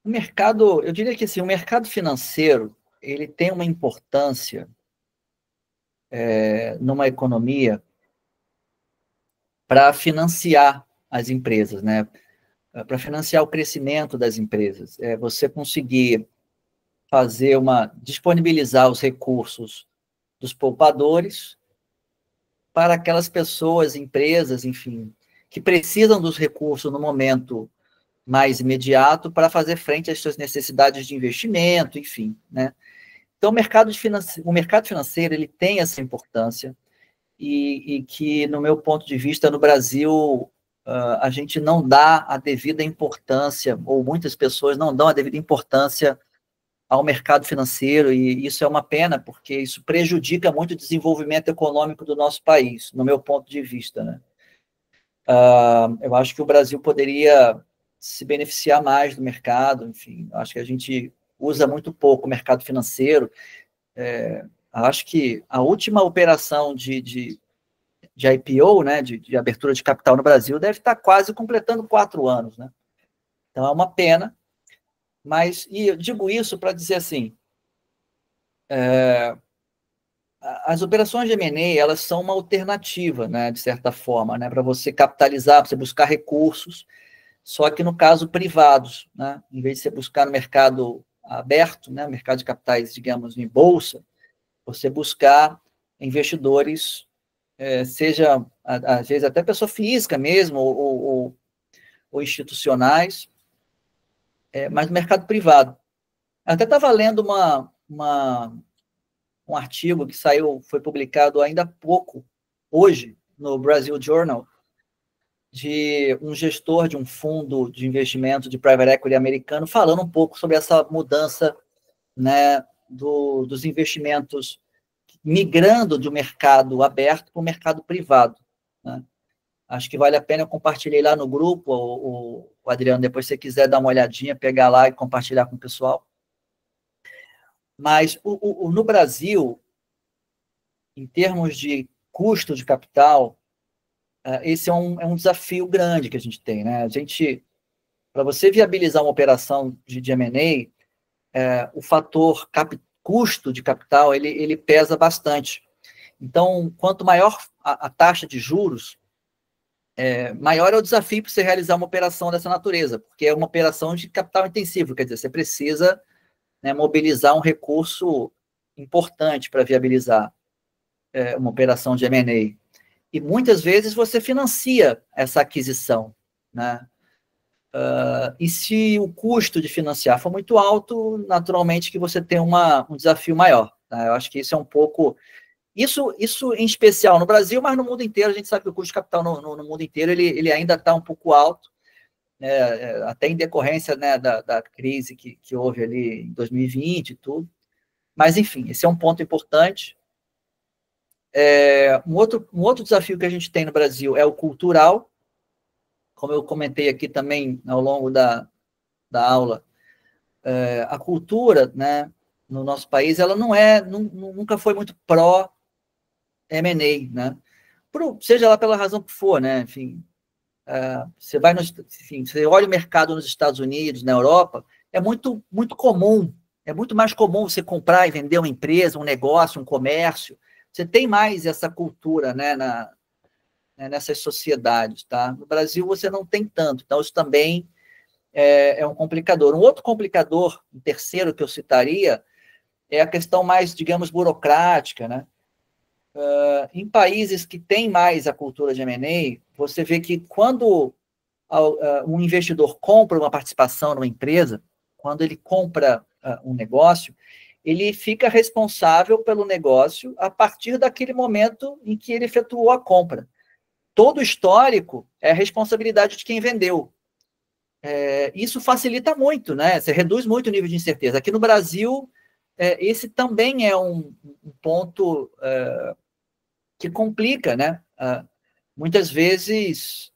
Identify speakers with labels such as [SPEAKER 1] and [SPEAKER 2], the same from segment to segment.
[SPEAKER 1] O mercado, eu diria que assim, o mercado financeiro, ele tem uma importância numa economia para financiar as empresas, né? Para financiar o crescimento das empresas. Você conseguir disponibilizar os recursos dos poupadores para aquelas pessoas, empresas, enfim, que precisam dos recursos no momento mais imediato para fazer frente às suas necessidades de investimento, enfim, né? Então, o mercado financeiro ele tem essa importância e que, no meu ponto de vista, no Brasil, a gente não dá a devida importância, ou muitas pessoas não dão a devida importância ao mercado financeiro, e isso é uma pena, porque isso prejudica muito o desenvolvimento econômico do nosso país, no meu ponto de vista, né? Eu acho que o Brasil poderia se beneficiar mais do mercado, enfim, acho que a gente usa muito pouco o mercado financeiro. Acho que a última operação de IPO, né, de abertura de capital no Brasil, deve estar quase completando 4 anos, né? Então é uma pena, mas, e eu digo isso para dizer assim, as operações de M&A, elas são uma alternativa, né, de certa forma, né, para você capitalizar, para você buscar recursos, só que no caso privados, né, em vez de você buscar no mercado aberto, né, mercado de capitais, digamos, em bolsa, você buscar investidores, seja, às vezes, até pessoa física mesmo, ou institucionais, mas no mercado privado. Eu até estava lendo um artigo que foi publicado ainda há pouco, hoje, no Brazil Journal, de um gestor de um fundo de investimento de private equity americano, falando um pouco sobre essa mudança, né, dos investimentos migrando do mercado aberto para o mercado privado, né? Acho que vale a pena eu compartilhar lá no grupo, o Adriano, depois se você quiser dar uma olhadinha, pegar lá e compartilhar com o pessoal. Mas no Brasil, em termos de custo de capital, esse é um desafio grande que a gente tem, né? Para você viabilizar uma operação de M&A, o fator custo de capital, ele pesa bastante. Então, quanto maior a taxa de juros, maior é o desafio para você realizar uma operação dessa natureza, porque é uma operação de capital intensivo, quer dizer, você precisa, né, mobilizar um recurso importante para viabilizar uma operação de M&A. E muitas vezes você financia essa aquisição, né? E se o custo de financiar for muito alto, naturalmente que você tem um desafio maior, tá? Eu acho que isso é um pouco... Isso em especial no Brasil, mas no mundo inteiro, a gente sabe que o custo de capital no mundo inteiro ele ainda está um pouco alto, né, até em decorrência, né, da crise que houve ali em 2020 e tudo. Mas, enfim, esse é um ponto importante. Um outro desafio que a gente tem no Brasil é o cultural, como eu comentei aqui também ao longo da aula. A cultura, né, no nosso país, ela nunca foi muito pró M&A, né? Seja lá pela razão que for, né? Enfim, você olha o mercado nos Estados Unidos, na Europa, é muito comum, é muito mais comum você comprar e vender uma empresa, um negócio, um comércio. Você tem mais essa cultura, né, nessas sociedades, tá? No Brasil você não tem tanto, então isso também é um complicador. Um outro complicador, um terceiro que eu citaria, é a questão mais, digamos, burocrática, né? Em países que têm mais a cultura de M&A, você vê que quando um investidor compra uma participação numa empresa, quando ele compra um negócio, ele fica responsável pelo negócio a partir daquele momento em que ele efetuou a compra. Todo o histórico é responsabilidade de quem vendeu. Isso facilita muito, né? Você reduz muito o nível de incerteza. Aqui no Brasil, esse também é um ponto que complica, né? Muitas vezes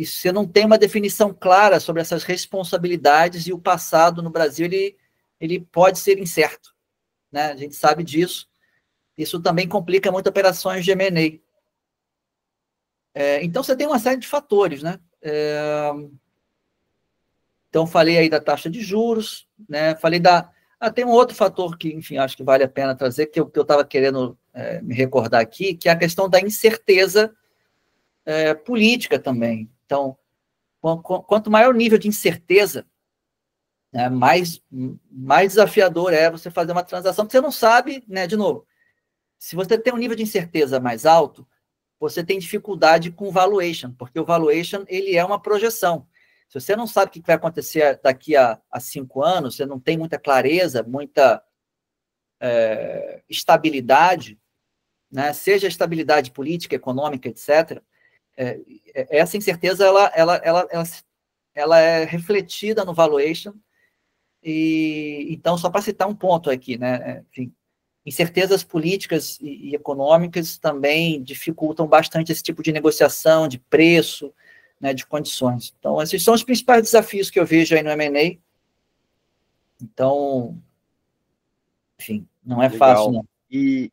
[SPEAKER 1] você não tem uma definição clara sobre essas responsabilidades, e o passado no Brasil ele pode ser incerto, né? A gente sabe disso. Isso também complica muito operações de M&A. Então você tem uma série de fatores, né? Então, falei aí da taxa de juros, né? Falei da... tem um outro fator que, enfim, acho que vale a pena trazer, que eu estava querendo me recordar aqui, que é a questão da incerteza política também. Então, quanto maior o nível de incerteza, né, mais desafiador é você fazer uma transação, porque você não sabe, né, de novo, se você tem um nível de incerteza mais alto, você tem dificuldade com o valuation, porque o valuation ele é uma projeção. Se você não sabe o que vai acontecer daqui a 5 anos, você não tem muita clareza, muita estabilidade, né, seja estabilidade política, econômica, etc., essa incerteza ela é refletida no valuation. E então, só para citar um ponto aqui, né, enfim, incertezas políticas e econômicas também dificultam bastante esse tipo de negociação, de preço, né, de condições. Então, esses são os principais desafios que eu vejo aí no M&A. Então, enfim, não é
[SPEAKER 2] Legal.
[SPEAKER 1] fácil, não.
[SPEAKER 2] E